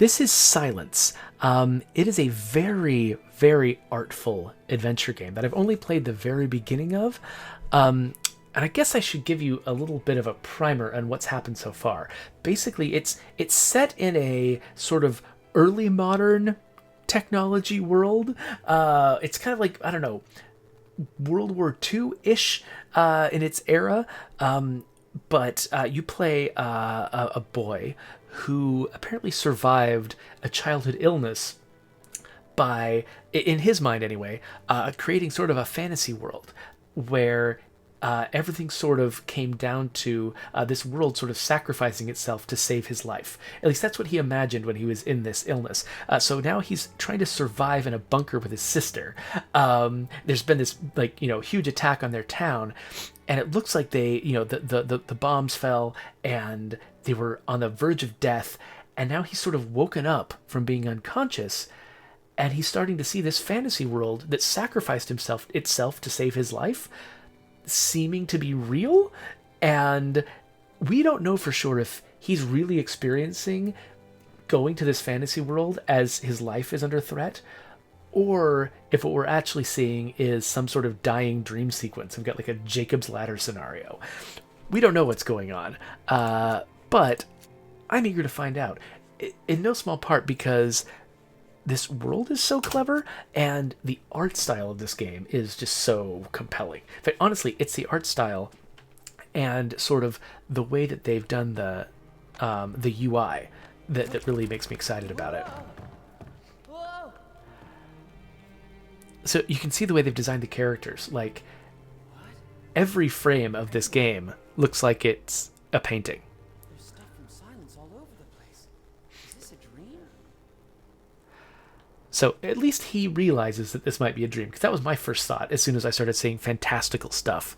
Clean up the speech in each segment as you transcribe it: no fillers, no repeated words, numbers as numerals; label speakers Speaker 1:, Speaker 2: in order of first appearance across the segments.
Speaker 1: This is Silence. It is a very, very artful adventure game that I've only played the very beginning of. And I guess I should give you a little bit of a primer on what's happened so far. Basically, it's set in a sort of early modern technology world. It's kind of like, I don't know, World War II-ish in its era. But you play a boy who apparently survived a childhood illness by, in his mind anyway, creating sort of a fantasy world where everything sort of came down to this world sort of sacrificing itself to save his life. At least that's what he imagined when he was in this illness. So now he's trying to survive in a bunker with his sister. There's been this huge attack on their town, and it looks like the bombs fell and they were on the verge of death. And now he's sort of woken up from being unconscious, and he's starting to see this fantasy world that sacrificed itself to save his life seeming to be real. And we don't know for sure if he's really experiencing going to this fantasy world as his life is under threat, or if what we're actually seeing is some sort of dying dream sequence. We've got like a Jacob's Ladder scenario. We don't know what's going on, but I'm eager to find out, in no small part because this world is so clever, and the art style of this game is just so compelling. In fact, honestly, it's the art style and sort of the way that they've done the UI that really makes me excited about it. So you can see the way they've designed the characters. Like, every frame of this game looks like it's a painting.
Speaker 2: There's stuff from Silence all over the place. Is this a dream?
Speaker 1: So at least he realizes that this might be a dream, because that was my first thought as soon as I started seeing fantastical stuff.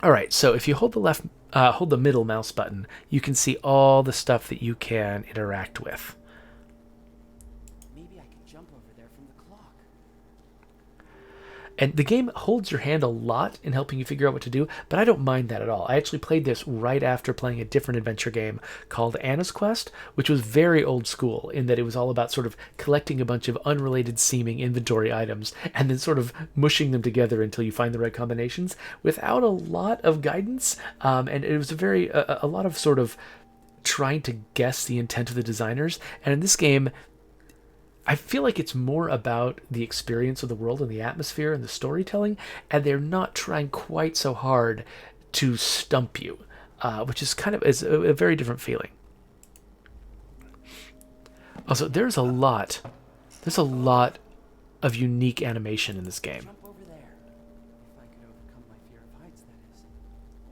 Speaker 1: All right, so if you hold the middle mouse button, you can see all the stuff that you can interact with.
Speaker 2: Maybe I can jump over there from the clock.
Speaker 1: And the game holds your hand a lot in helping you figure out what to do, but I don't mind that at all. I actually played this right after playing a different adventure game called Anna's Quest, which was very old school in that it was all about sort of collecting a bunch of unrelated seeming inventory items and then sort of mushing them together until you find the right combinations without a lot of guidance. And it was a lot of sort of trying to guess the intent of the designers. And in this game, I feel like it's more about the experience of the world and the atmosphere and the storytelling, and they're not trying quite so hard to stump you, which is is a very different feeling. Also, there's a lot of unique animation in this game.
Speaker 2: Jump over there. If I could overcome my fear of heights, that is.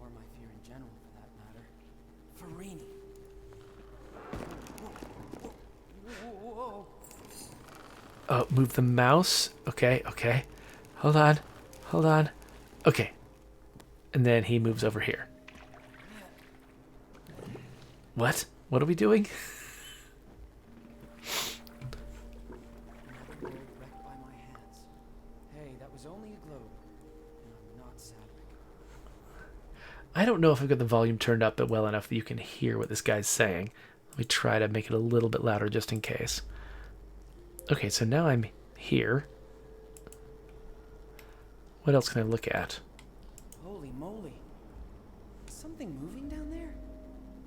Speaker 2: Or my fear in general, for that matter. Farini. Whoa.
Speaker 1: Oh, move the mouse. Okay. Hold on. Okay. And then he moves over here. What? What are we doing?
Speaker 2: Another globe wrecked by my hands. Hey, that was only a globe. And I'm not Sadwick.
Speaker 1: I don't know if I've got the volume turned up well enough that you can hear what this guy's saying. Let me try to make it a little bit louder just in case. Okay, so now I'm here. What else can I look at?
Speaker 2: Holy moly. Is something moving down there?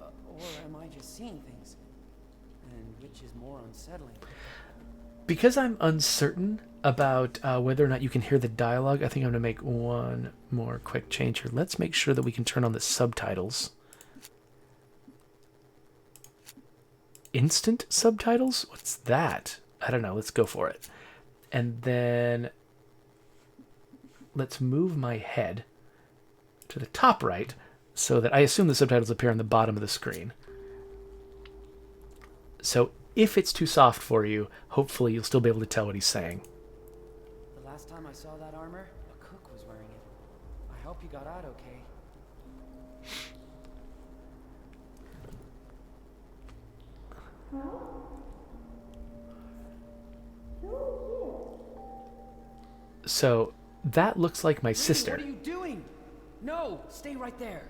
Speaker 2: Or am I just seeing things? And which is more unsettling?
Speaker 1: Because I'm uncertain about whether or not you can hear the dialogue, I think I'm going to make one more quick change here. Let's make sure that we can turn on the subtitles. Instant subtitles? What's that? I don't know. Let's go for it. And then let's move my head to the top right so that I assume the subtitles appear on the bottom of the screen. So if it's too soft for you, hopefully you'll still be able to tell what he's saying.
Speaker 2: The last time I saw that armor, a cook was wearing it. I hope you got out okay.
Speaker 1: So that looks like my sister.
Speaker 2: What are you doing? No, stay right there.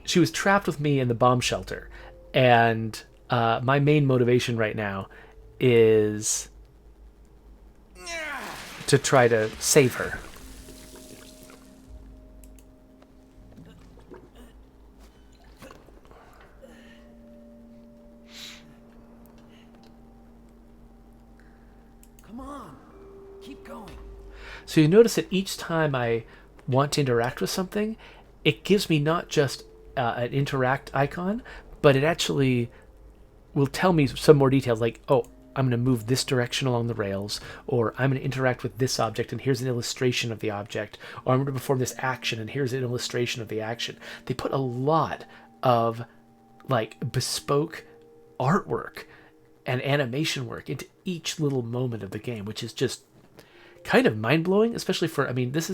Speaker 1: She was trapped with me in the bomb shelter, and my main motivation right now is to try to save her.
Speaker 2: Come on, keep going.
Speaker 1: So you notice that each time I want to interact with something, it gives me not just an interact icon, but it actually will tell me some more details like, oh, I'm going to move this direction along the rails, or I'm going to interact with this object, and here's an illustration of the object, or I'm going to perform this action, and here's an illustration of the action. They put a lot of like bespoke artwork and animation work into each little moment of the game, which is just kind of mind-blowing, especially for, I mean, this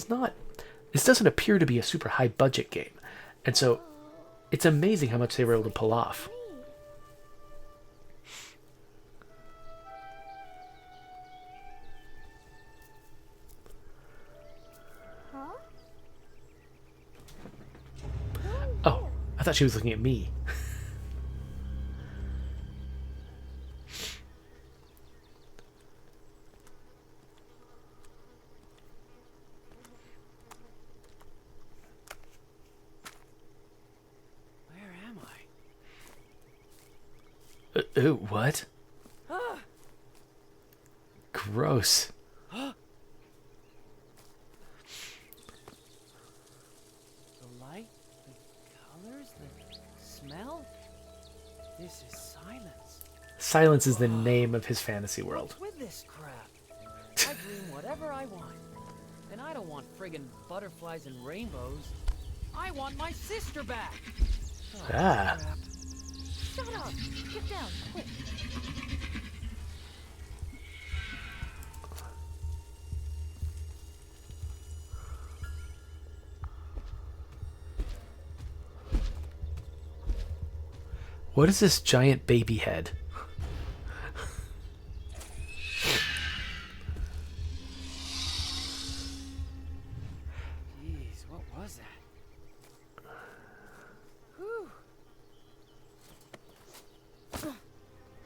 Speaker 1: doesn't appear to be a super high budget game. And so it's amazing how much they were able to pull off. Oh, I thought she was looking at me.
Speaker 2: Where am I?
Speaker 1: Ooh, what? Gross.
Speaker 2: The light, the colors, the smell. This is silence.
Speaker 1: Silence is the name of his fantasy world.
Speaker 2: What's with this crap? I dream whatever I want. And I don't want friggin' butterflies and rainbows. I want my sister back. Oh,
Speaker 1: Ah.
Speaker 2: crap.
Speaker 3: Shut up! Get down, quick!
Speaker 1: What is this giant baby head?
Speaker 2: Jeez, what was that?
Speaker 3: Whew.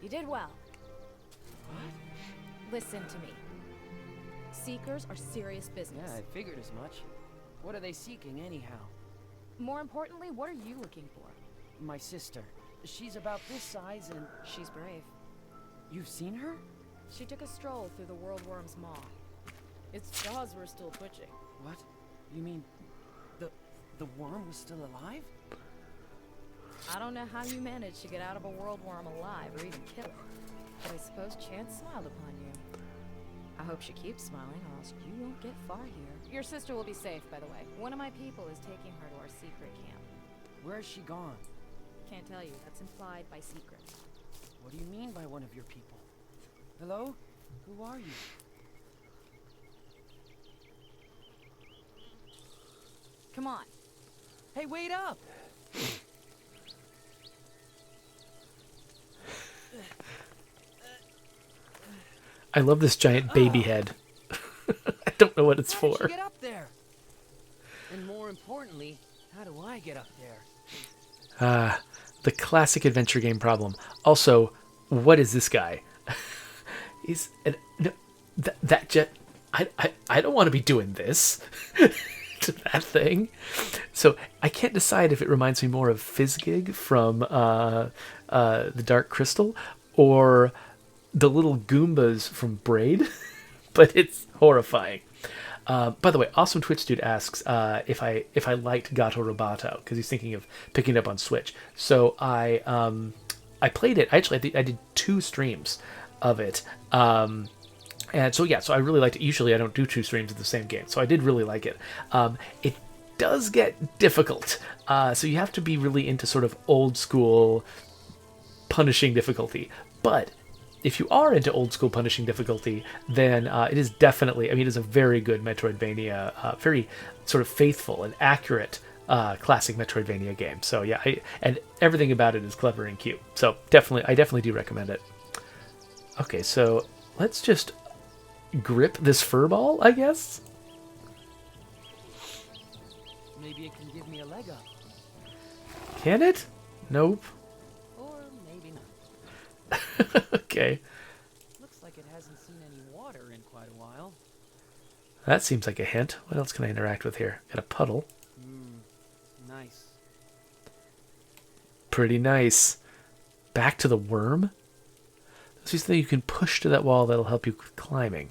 Speaker 3: You did well.
Speaker 2: What?
Speaker 3: Listen to me. Seekers are serious
Speaker 2: Yeah,
Speaker 3: business.
Speaker 2: I figured as much. What are they seeking anyhow?
Speaker 3: More importantly, what are you looking for?
Speaker 2: My sister. She's about this size and...
Speaker 3: She's brave.
Speaker 2: You've seen her?
Speaker 3: She took a stroll through the Worldworm's maw. Its jaws were still twitching.
Speaker 2: What? You mean... the worm was still alive?
Speaker 3: I don't know how you managed to get out of a worldworm alive or even kill it, but I suppose chance smiled upon you. I hope she keeps smiling, or else you won't get far here. Your sister will be safe, by the way. One of my people is taking her to our secret camp.
Speaker 2: Where's she gone?
Speaker 3: Can't tell you. That's implied by secret.
Speaker 2: What do you mean by one of your people? Hello? Who are you?
Speaker 3: Come on.
Speaker 2: Hey, wait up!
Speaker 1: I love this giant baby head. I don't know what it's
Speaker 2: How did
Speaker 1: for.
Speaker 2: she get up there? And more importantly, how do I get up there?
Speaker 1: The classic adventure game problem. Also, what is this guy? He's no, that jet. I don't want to be doing this to that thing. So I can't decide if it reminds me more of Fizzgig from the Dark Crystal or the little Goombas from Braid, but it's horrifying. By the way, Awesome Twitch Dude asks if I liked Gato Roboto because he's thinking of picking it up on Switch. So I played it. Actually, I did 2 streams of it. And so yeah, so I really liked it. Usually I don't do 2 streams of the same game, so I did really like it. It does get difficult, so you have to be really into sort of old school punishing difficulty. But if you are into old school punishing difficulty, then it is definitely, I mean, it is a very good Metroidvania, very sort of faithful and accurate classic Metroidvania game. So yeah, and everything about it is clever and cute. So I definitely do recommend it. Okay, so let's just grip this fur ball, I guess.
Speaker 2: Maybe it can give me a leg up.
Speaker 1: Can it? Nope.
Speaker 2: Or maybe not.
Speaker 1: Okay.
Speaker 2: Looks like it hasn't seen any water in quite a while.
Speaker 1: That seems like a hint. What else can I interact with here? Got a puddle.
Speaker 2: Nice.
Speaker 1: Pretty nice. Back to the worm. This is something you can push to that wall that'll help you with climbing.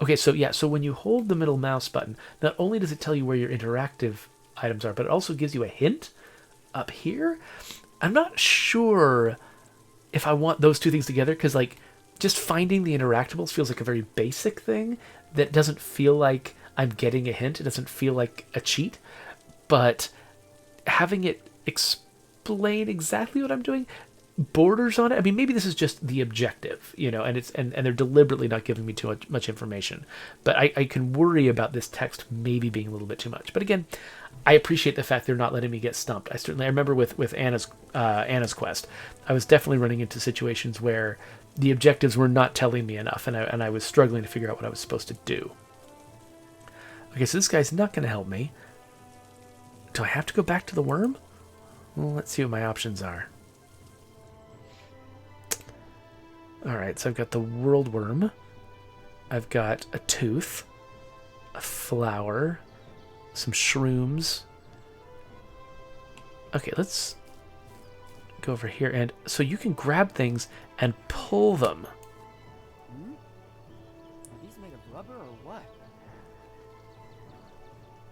Speaker 1: Okay, so yeah, so when you hold the middle mouse button, not only does it tell you where your interactive items are, but it also gives you a hint up here. I'm not sure if I want those two things together, because like just finding the interactables feels like a very basic thing that doesn't feel like I'm getting a hint. It doesn't feel like a cheat, but having it explain exactly what I'm doing borders on it. I mean, maybe this is just the objective, you know, and it's and they're deliberately not giving me too much information. But I can worry about this text maybe being a little bit too much. But again, I appreciate the fact they're not letting me get stumped. I remember with Anna's quest, I was definitely running into situations where the objectives were not telling me enough, and I was struggling to figure out what I was supposed to do. Okay, so this guy's not going to help me. Do I have to go back to the worm? Well, let's see what my options are. Alright, so I've got the world worm. I've got a tooth. A flower. Some shrooms. Okay, let's go over here. And so you can grab things and pull them.
Speaker 2: Are these made of rubber or what?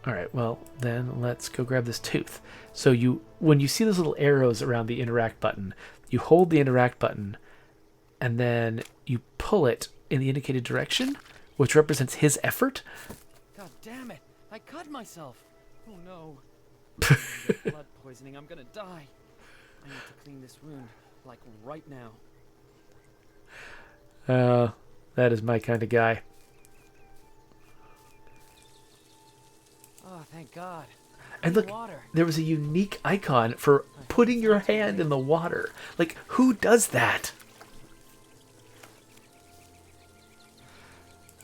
Speaker 1: Alright, well, then let's go grab this tooth. So when you see those little arrows around the interact button, you hold the interact button, and then you pull it in the indicated direction, which represents his effort.
Speaker 2: God damn it! I cut myself! Oh no. I'm gonna get blood poisoning, I'm gonna die. I need to clean this wound, like right now.
Speaker 1: That is my kind of guy.
Speaker 2: Oh, thank God.
Speaker 1: And look,
Speaker 2: Water.
Speaker 1: there was a unique icon for putting your hand in the water. Like, who does that?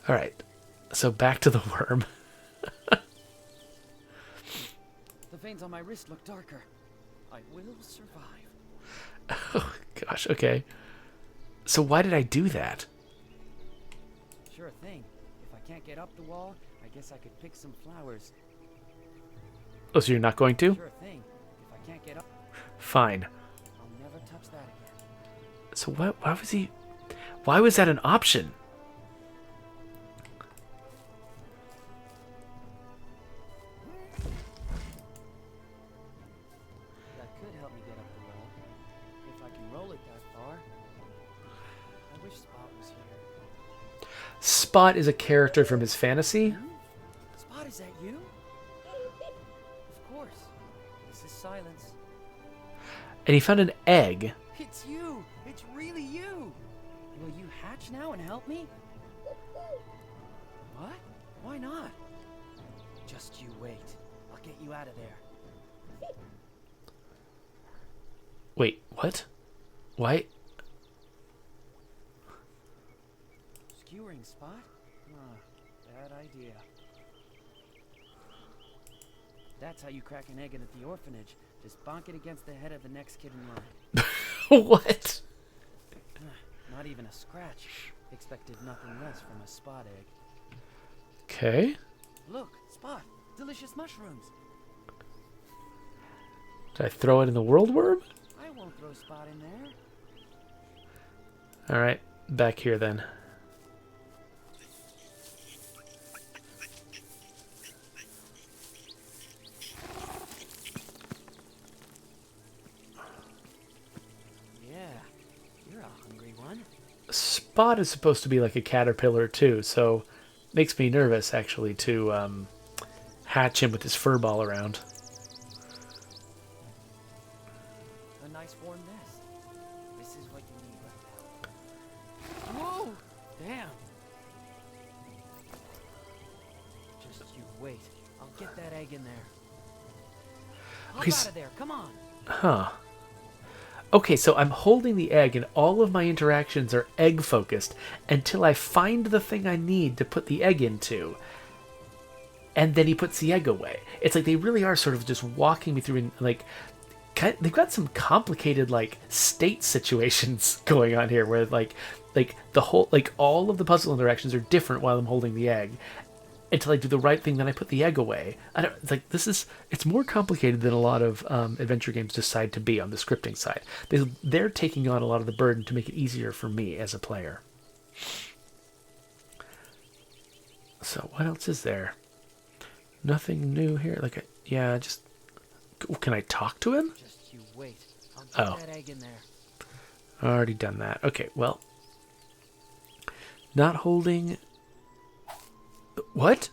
Speaker 1: All right, so back to the worm.
Speaker 2: The veins on my wrist look darker. I will survive.
Speaker 1: Oh, gosh, okay. So why did I do that?
Speaker 2: Sure thing. If I can't get up the wall, I guess I could pick some flowers.
Speaker 1: Oh, so you're not going to?
Speaker 2: Sure thing. If I can't get up,
Speaker 1: Fine.
Speaker 2: I'll never touch that again.
Speaker 1: So why was that an option?
Speaker 2: That could help me get up the wall. If I can roll it that far. I wish Spot was here.
Speaker 1: Spot is a character from his fantasy.
Speaker 2: Spot, is that you? Of course. This is silence.
Speaker 1: And he found an egg.
Speaker 2: It's you! It's really you! Will you hatch now and help me? What? Why not? Just you wait. I'll get you out of there.
Speaker 1: Wait, what? Why?
Speaker 2: Skewering Spot? Bad idea. That's how you crack an egg in at the orphanage. Just bonk it against the head of the next kid in line.
Speaker 1: What?
Speaker 2: Not even a scratch. Expected nothing less from a Spot egg.
Speaker 1: Okay.
Speaker 2: Look, Spot. Delicious mushrooms.
Speaker 1: Did I throw it in the world worm?
Speaker 2: I won't throw Spot in there.
Speaker 1: All right, back here then.
Speaker 2: Yeah, you're a hungry one.
Speaker 1: Spot is supposed to be like a caterpillar too, so makes me nervous actually to hatch him with his fur ball around.
Speaker 2: A nice warm nest. This is what you need right now. Whoa! Damn! Just you wait. I'll get that egg in there. Hop
Speaker 1: He's-
Speaker 2: out of there, come on!
Speaker 1: Huh. Okay, so I'm holding the egg and all of my interactions are egg focused until I find the thing I need to put the egg into. And then he puts the egg away. It's like they really are sort of just walking me through, and like they've got some complicated like state situations going on here where like the whole like all of the puzzle interactions are different while I'm holding the egg until I do the right thing, then I put the egg away. It's like it's more complicated than a lot of adventure games decide to be on the scripting side. They're taking on a lot of the burden to make it easier for me as a player. So what else is there? Nothing new here. Like, yeah, just can I talk to him?
Speaker 2: Just you wait. I'll get that egg in there.
Speaker 1: Already done that. Okay, well, not holding. What?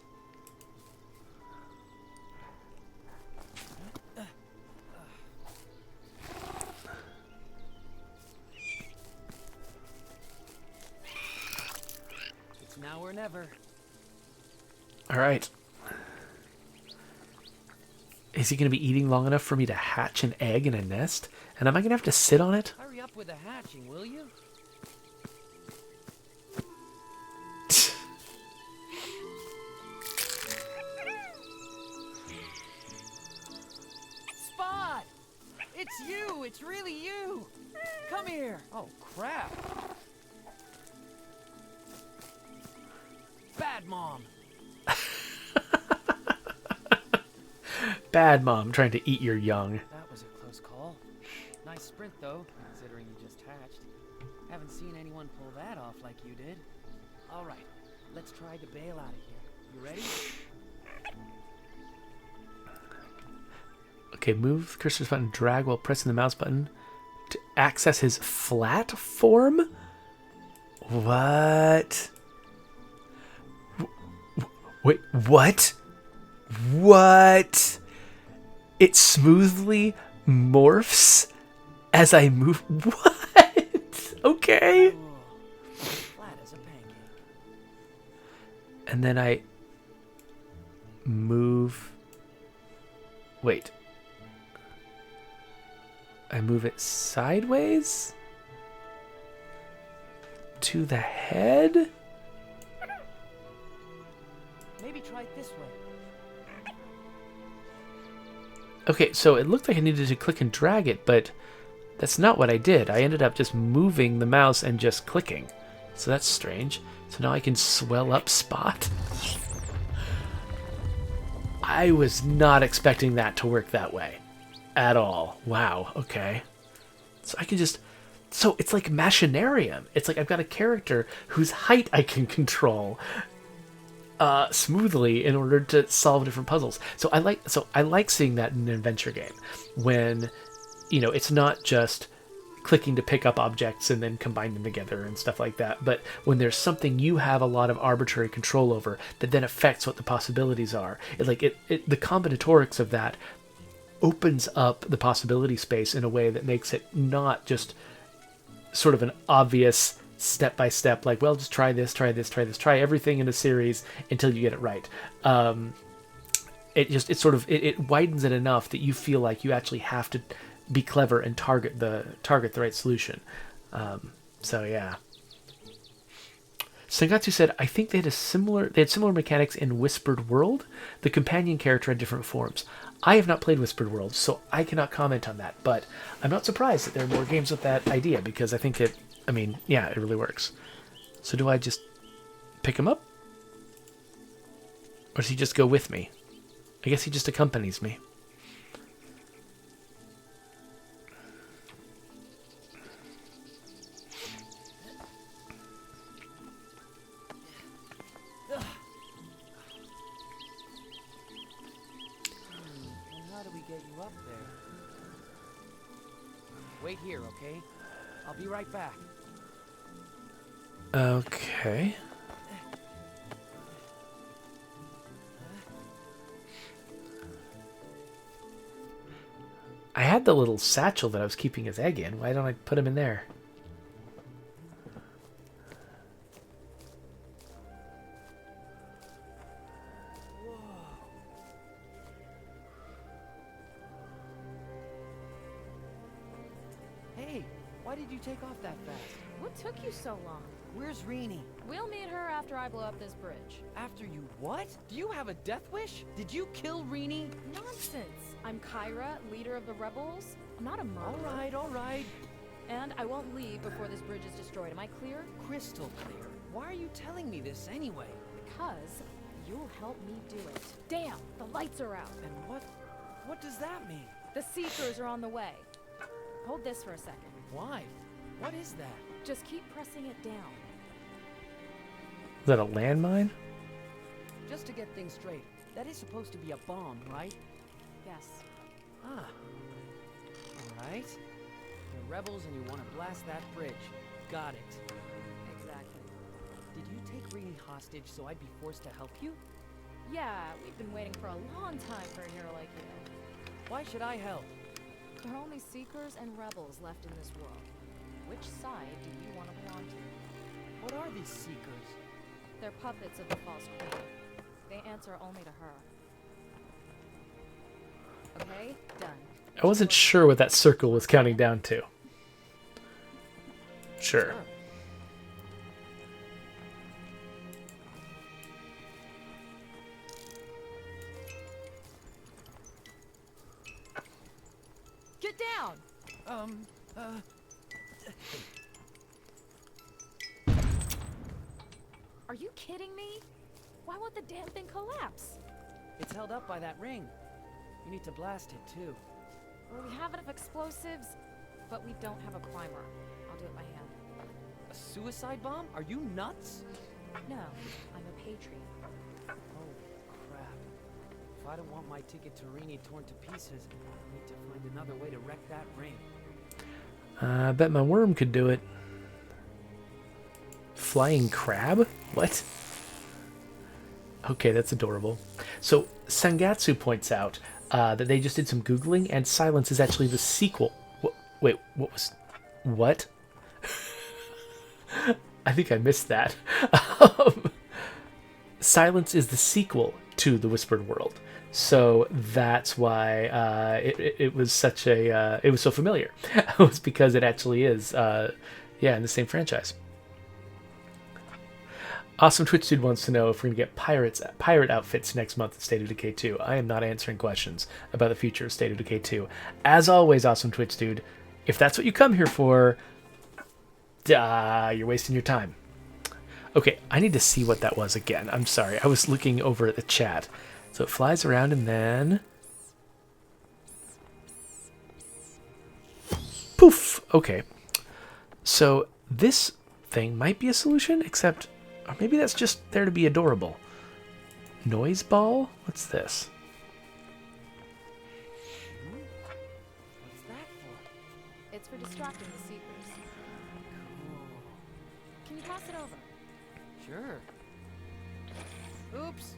Speaker 2: It's now or never.
Speaker 1: All right. Is he going to be eating long enough for me to hatch an egg in a nest? And am I going to have to sit on it?
Speaker 2: Hurry up with the hatching, will you? Spot! It's you! It's really you! Come here! Oh, crap! Bad mom!
Speaker 1: Bad mom trying to eat your young.
Speaker 2: That was a close call. Nice sprint, though, considering you just hatched. Haven't seen anyone pull that off like you did. All right, let's try to bail out of here. You ready?
Speaker 1: Okay, move the cursor's button, drag while pressing the mouse button to access his flat form? What? Wait, what? What? It smoothly morphs as I move. What? Okay.
Speaker 2: Flat as a pancake.
Speaker 1: And then I move. Wait. I move it sideways to the head.
Speaker 2: Maybe try it this way.
Speaker 1: Okay, so it looked like I needed to click and drag it, but that's not what I did. I ended up just moving the mouse and just clicking. So that's strange. So now I can swell up Spot. I was not expecting that to work that way at all. Wow, okay. So I can just... So it's like Machinarium. It's like I've got a character whose height I can control smoothly in order to solve different puzzles. So I like seeing that in an adventure game when, you know, it's not just clicking to pick up objects and then combine them together and stuff like that, but when there's something you have a lot of arbitrary control over that then affects what the possibilities are. The combinatorics of that opens up the possibility space in a way that makes it not just sort of an obvious step by step, like, well, just try this, try this, try this, try everything in a series until you get it right. It widens it enough that you feel like you actually have to be clever and target the right solution. So yeah. Sangatsu said, I think they had similar mechanics in Whispered World. The companion character had different forms. I have not played Whispered World, so I cannot comment on that, but I'm not surprised that there are more games with that idea, because I think it really works. So do I just pick him up? Or does he just go with me? I guess he just accompanies me.
Speaker 2: And how do we get you up there? Wait here, okay? I'll be right back.
Speaker 1: Okay. I had the little satchel that I was keeping his egg in. Why don't I put him in there?
Speaker 2: Hey, why did you take off that fast?
Speaker 3: What took you so long?
Speaker 2: Where's Rini?
Speaker 3: We'll meet her after I blow up this bridge.
Speaker 2: After you what? Do you have a death wish? Did you kill Rini?
Speaker 3: Nonsense. I'm Kyra, leader of the rebels. I'm not a murderer.
Speaker 2: All right.
Speaker 3: And I won't leave before this bridge is destroyed. Am I clear?
Speaker 2: Crystal clear. Why are you telling me this anyway?
Speaker 3: Because you'll help me do it. Damn, the lights are out.
Speaker 2: And what does that mean?
Speaker 3: The Seekers are on the way. Hold this for a second.
Speaker 2: Why? What is that?
Speaker 3: Just keep pressing it down.
Speaker 1: Is that a landmine?
Speaker 2: Just to get things straight, that is supposed to be a bomb, right?
Speaker 3: Yes.
Speaker 2: Ah. Alright. You're rebels and you want to blast that bridge. Got it.
Speaker 3: Exactly.
Speaker 2: Did you take Rini hostage so I'd be forced to help you?
Speaker 3: Yeah, we've been waiting for a long time for a hero like you.
Speaker 2: Why should I help?
Speaker 3: There are only Seekers and Rebels left in this world. Which side do you want to belong to?
Speaker 2: What are these Seekers?
Speaker 3: They're puppets of the False Queen. They answer only to her. Okay, done.
Speaker 1: I wasn't sure what that circle was counting down to. Sure.
Speaker 3: Get down! Are you kidding me? Why won't the damn thing collapse?
Speaker 2: It's held up by that ring. You need to blast it, too.
Speaker 3: Well, we have enough explosives, but we don't have a primer. I'll do it by hand.
Speaker 2: A suicide bomb? Are you nuts?
Speaker 3: No, I'm a patriot.
Speaker 2: Oh, crap. If I don't want my ticket to Rini torn to pieces, I need to find another way to wreck that ring.
Speaker 1: I bet my worm could do it. Flying crab? What? Okay, that's adorable. So, Sangatsu points out that they just did some Googling, and Silence is actually the sequel. Wait, what was... What? I think I missed that. Silence is the sequel to The Whispered World. So that's why it was such a... it was so familiar. It was because it actually is, in the same franchise. Awesome Twitch Dude wants to know if we're going to get pirate outfits next month at State of Decay 2. I am not answering questions about the future of State of Decay 2. As always, Awesome Twitch Dude, if that's what you come here for, you're wasting your time. Okay, I need to see what that was again. I'm sorry, I was looking over at the chat. So it flies around and then... Poof! Okay. So this thing might be a solution, except... Or maybe that's just there to be adorable. Noise ball? What's this?
Speaker 2: What's that for?
Speaker 3: It's for distracting the Seekers. Can you pass it over?
Speaker 2: Sure. Oops.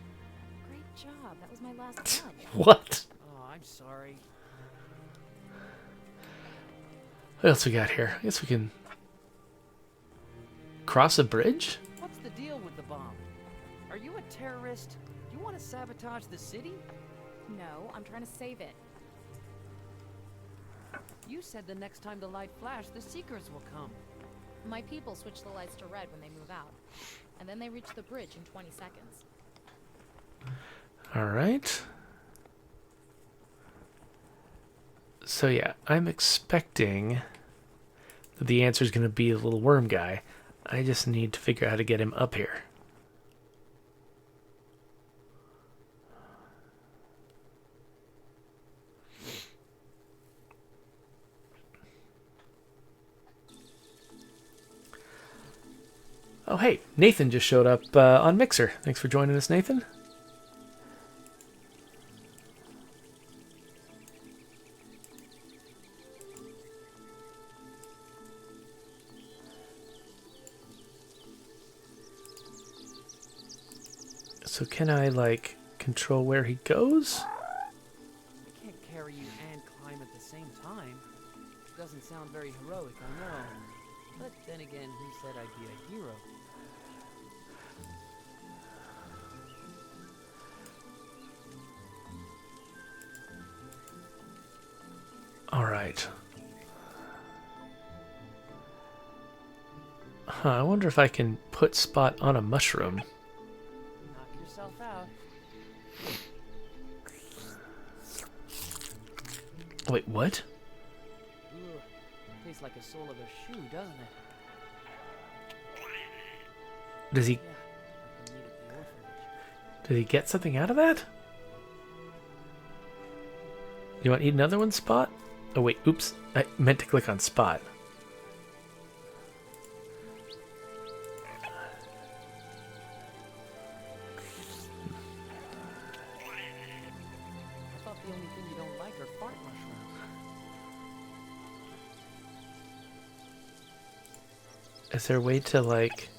Speaker 3: Great job. That was my last job.
Speaker 1: What?
Speaker 2: Oh, I'm sorry.
Speaker 1: What else we got here? I guess we can... Cross a bridge?
Speaker 2: What's the deal with the bomb? Are you a terrorist? You want to sabotage the city?
Speaker 3: No, I'm trying to save it.
Speaker 2: You said the next time the light flashed, the Seekers will come.
Speaker 3: My people switch the lights to red when they move out. And then they reach the bridge in 20 seconds.
Speaker 1: Alright. So yeah, I'm expecting that the answer is going to be the little worm guy. I just need to figure out how to get him up here. Oh hey, Nathan just showed up on Mixer. Thanks for joining us, Nathan. So can I, like, control where he goes?
Speaker 2: I can't carry you and climb at the same time. Doesn't sound very heroic, I know. But then again, who said I'd be a hero?
Speaker 1: Alright. Huh, I wonder if I can put Spot on a mushroom.
Speaker 2: Knock yourself out.
Speaker 1: Wait, what?
Speaker 2: looks like a sole of a shoe, doesn't it?
Speaker 1: Does he
Speaker 2: Yeah, I can meet at the orphanage.
Speaker 1: did he get something out of that? You want to eat another one, Spot? Oh wait, oops. I meant to click on Spot.
Speaker 2: I thought the only thing you don't like are fart mushrooms.
Speaker 1: Is there a way to, like,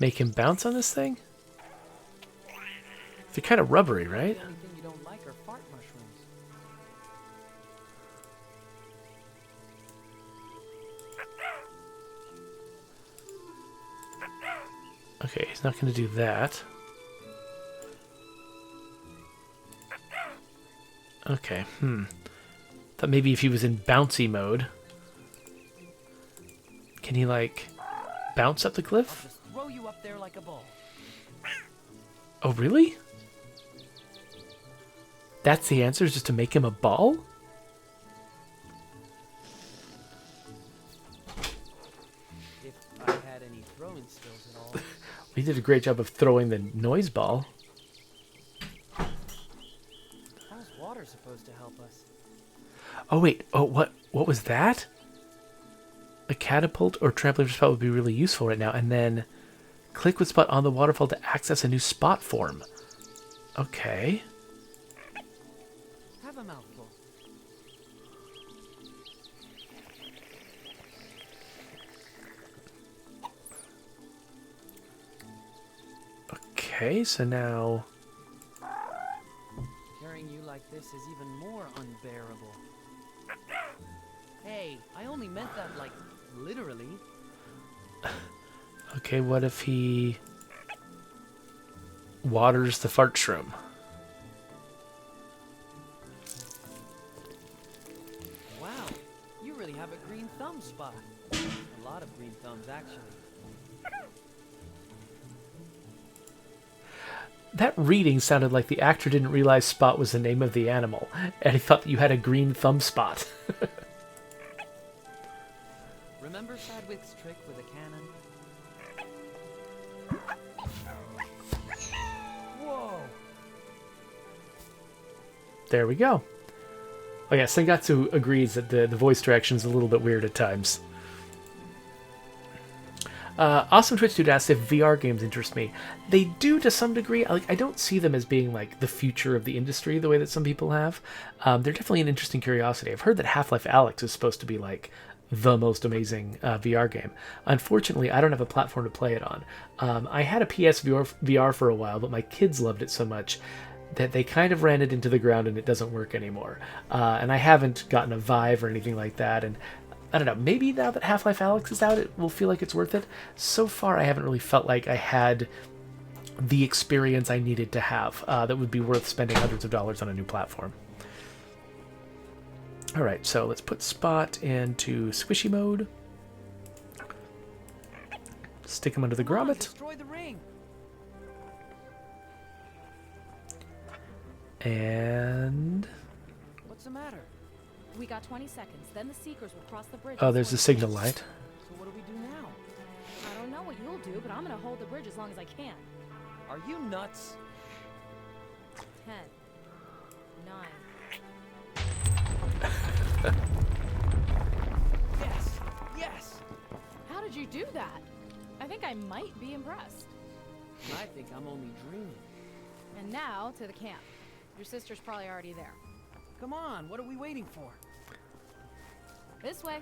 Speaker 1: make him bounce on this thing? They're kind of rubbery, right?
Speaker 2: The only thing you don't like are fart mushrooms.
Speaker 1: Okay, he's not going to do that. Okay, Thought maybe if he was in bouncy mode. Can he, like, bounce up the
Speaker 2: I'll
Speaker 1: cliff?
Speaker 2: just throw you up there like a ball.
Speaker 1: Oh, really? That's the answer, is just to make him a ball?
Speaker 2: If I had any throwing skills at all.
Speaker 1: He did a great job of throwing the noise ball.
Speaker 2: How's water supposed to help us?
Speaker 1: Oh, wait. Oh, what was that? A catapult or trampoline for Spot would be really useful right now. And then click with Spot on the waterfall to access a new spot form. Okay.
Speaker 2: Have a mouthful.
Speaker 1: Okay, so now...
Speaker 2: Carrying you like this is even more unbearable. Hey, I only meant that, like, literally.
Speaker 1: Okay, what if he waters the fart shroom?
Speaker 2: Wow, you really have a green thumb, Spot. A lot of green thumbs, actually.
Speaker 1: That reading sounded like the actor didn't realize Spot was the name of the animal, and he thought that you had a green thumb spot.
Speaker 2: Remember Sadwick's trick with a cannon? Whoa!
Speaker 1: There we go. Oh yeah, Sengatsu agrees that the voice direction is a little bit weird at times. Awesome Twitch Dude asks if VR games interest me. They do to some degree. I don't see them as being like the future of the industry the way that some people have. They're definitely an interesting curiosity. I've heard that Half-Life Alyx is supposed to be like the most amazing VR game. Unfortunately, I don't have a platform to play it on. I had a PS VR for a while, but my kids loved it so much that they kind of ran it into the ground and it doesn't work anymore. And I haven't gotten a Vive or anything like that. And I don't know, maybe now that Half-Life Alyx is out, it will feel like it's worth it. So far, I haven't really felt like I had the experience I needed to have that would be worth spending hundreds of dollars on a new platform. All right, so let's put Spot into squishy mode. Stick him under the
Speaker 2: Come on,
Speaker 1: grommet.
Speaker 2: destroy the ring.
Speaker 1: And...
Speaker 2: What's the matter?
Speaker 3: We got 20 seconds, then the Seekers will cross the bridge.
Speaker 1: oh,
Speaker 3: and
Speaker 1: there's the
Speaker 3: storm
Speaker 1: signal light.
Speaker 2: So what do we do now?
Speaker 3: I don't know what you'll do, but I'm gonna hold the bridge as long as I can.
Speaker 2: Are you nuts?
Speaker 3: 10, 9.
Speaker 2: Yes! Yes!
Speaker 3: How did you do that? I think I might be impressed.
Speaker 2: I think I'm only dreaming.
Speaker 3: And now to the camp. Your sister's probably already there.
Speaker 2: Come on, what are we waiting for?
Speaker 3: This way.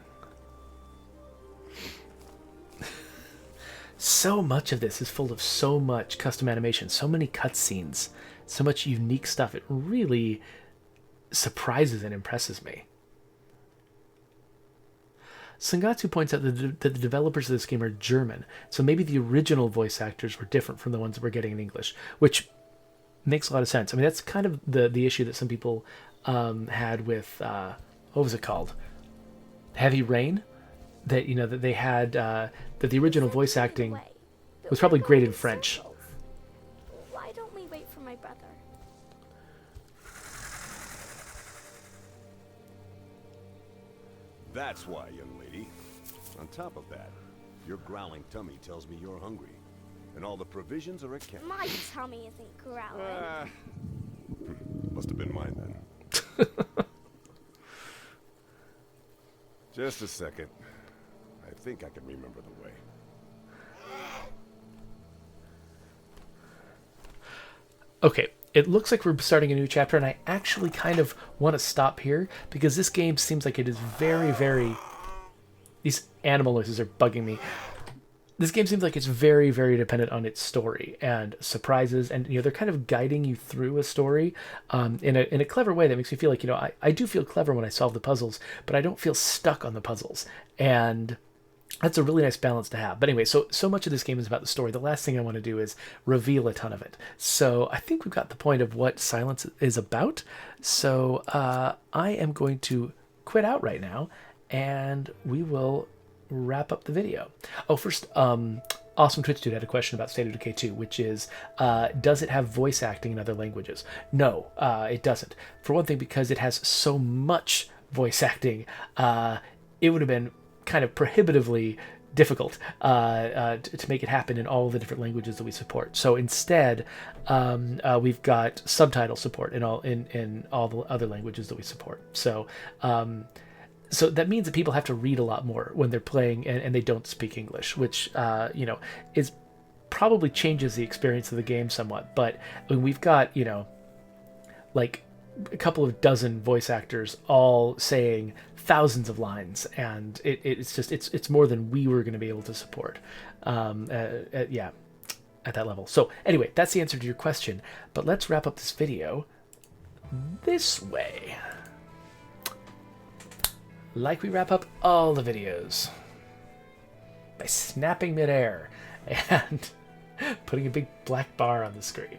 Speaker 1: So much of this is full of so much custom animation, so many cutscenes, so much unique stuff. It really surprises and impresses me. Sangatsu points out that the developers of this game are German, so maybe the original voice actors were different from the ones that we're getting in English, which makes a lot of sense. I mean, that's kind of the issue that some people had with, what was it called? Heavy Rain? That, you know, that they had, that the original voice acting was probably great in French.
Speaker 4: Why don't we wait for my brother?
Speaker 5: That's why, young lady. On top of that, your growling tummy tells me you're hungry. And all the provisions are at camp.
Speaker 4: My tummy isn't growling.
Speaker 5: Must have been mine then. Just a second. I think I can remember the way.
Speaker 1: Okay, it looks like we're starting a new chapter, and I actually kind of want to stop here because this game seems like it is very, very... These animal noises are bugging me. This game seems like it's very, very dependent on its story and surprises, and they're kind of guiding you through a story in a clever way that makes me feel like I do feel clever when I solve the puzzles, but I don't feel stuck on the puzzles, and that's a really nice balance to have. But anyway, so much of this game is about the story. The last thing I want to do is reveal a ton of it. So I think we've got the point of what Silence is about. So I am going to quit out right now, and we will wrap up the video. Oh, first, Awesome Twitch Dude had a question about State of Decay 2, which is, does it have voice acting in other languages? No, it doesn't. For one thing, because it has so much voice acting, it would have been kind of prohibitively difficult to make it happen in all the different languages that we support. So instead, we've got subtitle support in all the other languages that we support. So that means that people have to read a lot more when they're playing and they don't speak English, which, is probably changes the experience of the game somewhat. But I mean, we've got, like a couple of dozen voice actors all saying thousands of lines, and it's more than we were going to be able to support. At that level. So anyway, that's the answer to your question. But let's wrap up this video this way. Like we wrap up all the videos, by snapping midair and putting a big black bar on the screen.